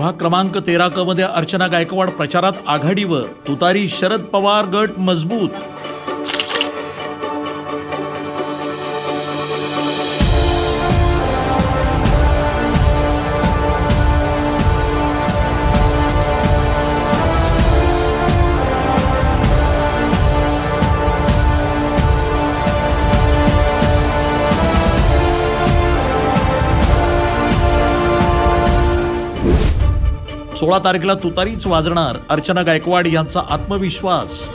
प्रभाग क्रमांक 13 क मध्ये अर्चना गायकवाड प्रचारात आघाडीवर, तुतारी शरद पवार गट मजबूत। सोळा तारखेला तुतारीच वाजणार, अर्चना गायकवाड यांचा आत्मविश्वास।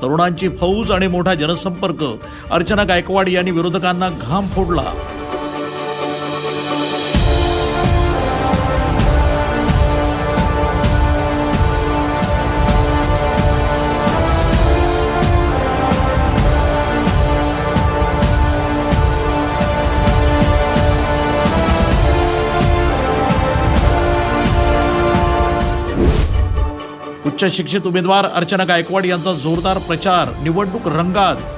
तरुणांची फौज आणि मोठा जनसंपर्क, अर्चना गायकवाड यांनी विरोधकांना घाम फोडला। उच्च शिक्षित उमेदवार अर्चना गायकवाड यांचा जोरदार प्रचार, निवडणूक रंगात।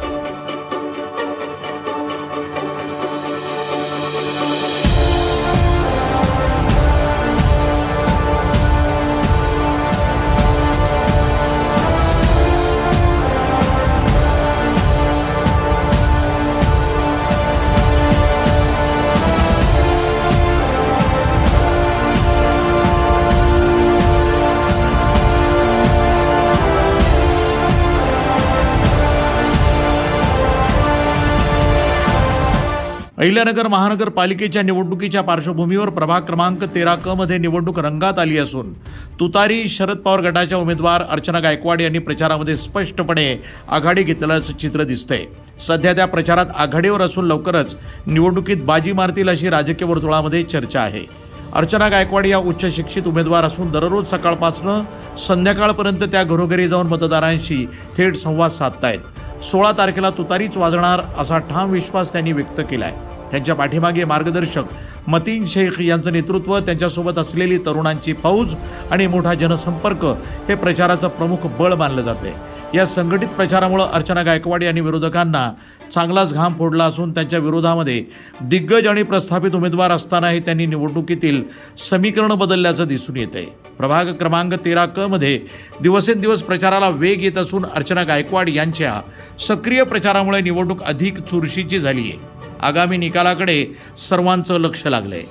अहिल्यानगर महानगरपालिकेच्या निवडणुकीच्या पार्श्वभूमीवर प्रभाग क्रमांक 13 क मध्ये निवडणूक रंगात आली असून तुतारी शरद पवार गटाच्या उमेदवार अर्चना गायकवाड यांनी प्रचारामध्ये स्पष्टपणे आघाडी घेतल्याचं चित्र दिसतंय। सध्या त्या प्रचारात आघाडीवर असून लवकरच निवडणुकीत बाजी मारतील अशी राजकीय वर्तुळामध्ये चर्चा आहे। अर्चना गायकवाड या उच्च शिक्षित उमेदवार असून दररोज सकाळपासून संध्याकाळपर्यंत त्या घरोघरी जाऊन मतदारांशी थेट संवाद साधतायत। 16 तारखेला तुतारीच वाजणार असा ठाम विश्वास त्यांनी व्यक्त केलाय। त्यांच्या पाठीमागे मार्गदर्शक मतीन शेख यांचं नेतृत्व, त्यांच्यासोबत असलेली तरुणांची फौज आणि मोठा जनसंपर्क हे प्रचाराचं प्रमुख बळ मानलं जाते। या संघटित प्रचारामुळे अर्चना गायकवाड यांनी विरोधकांना चांगलाच घाम फोडला असून त्यांच्या विरोधामध्ये दिग्गज आणि प्रस्थापित उमेदवार असतानाही त्यांनी निवडणुकीतील समीकरण बदलल्याचं दिसून येतंय। प्रभाग क्रमांक 13 क मध्ये दिवसेंदिवस प्रचाराला वेग येत असून अर्चना गायकवाड यांच्या सक्रिय प्रचारामुळे निवडणूक अधिक चुरशीची झाली आहे। आगामी निकालाकडे सर्वांचं लक्ष लागलंय।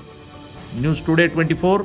News today 24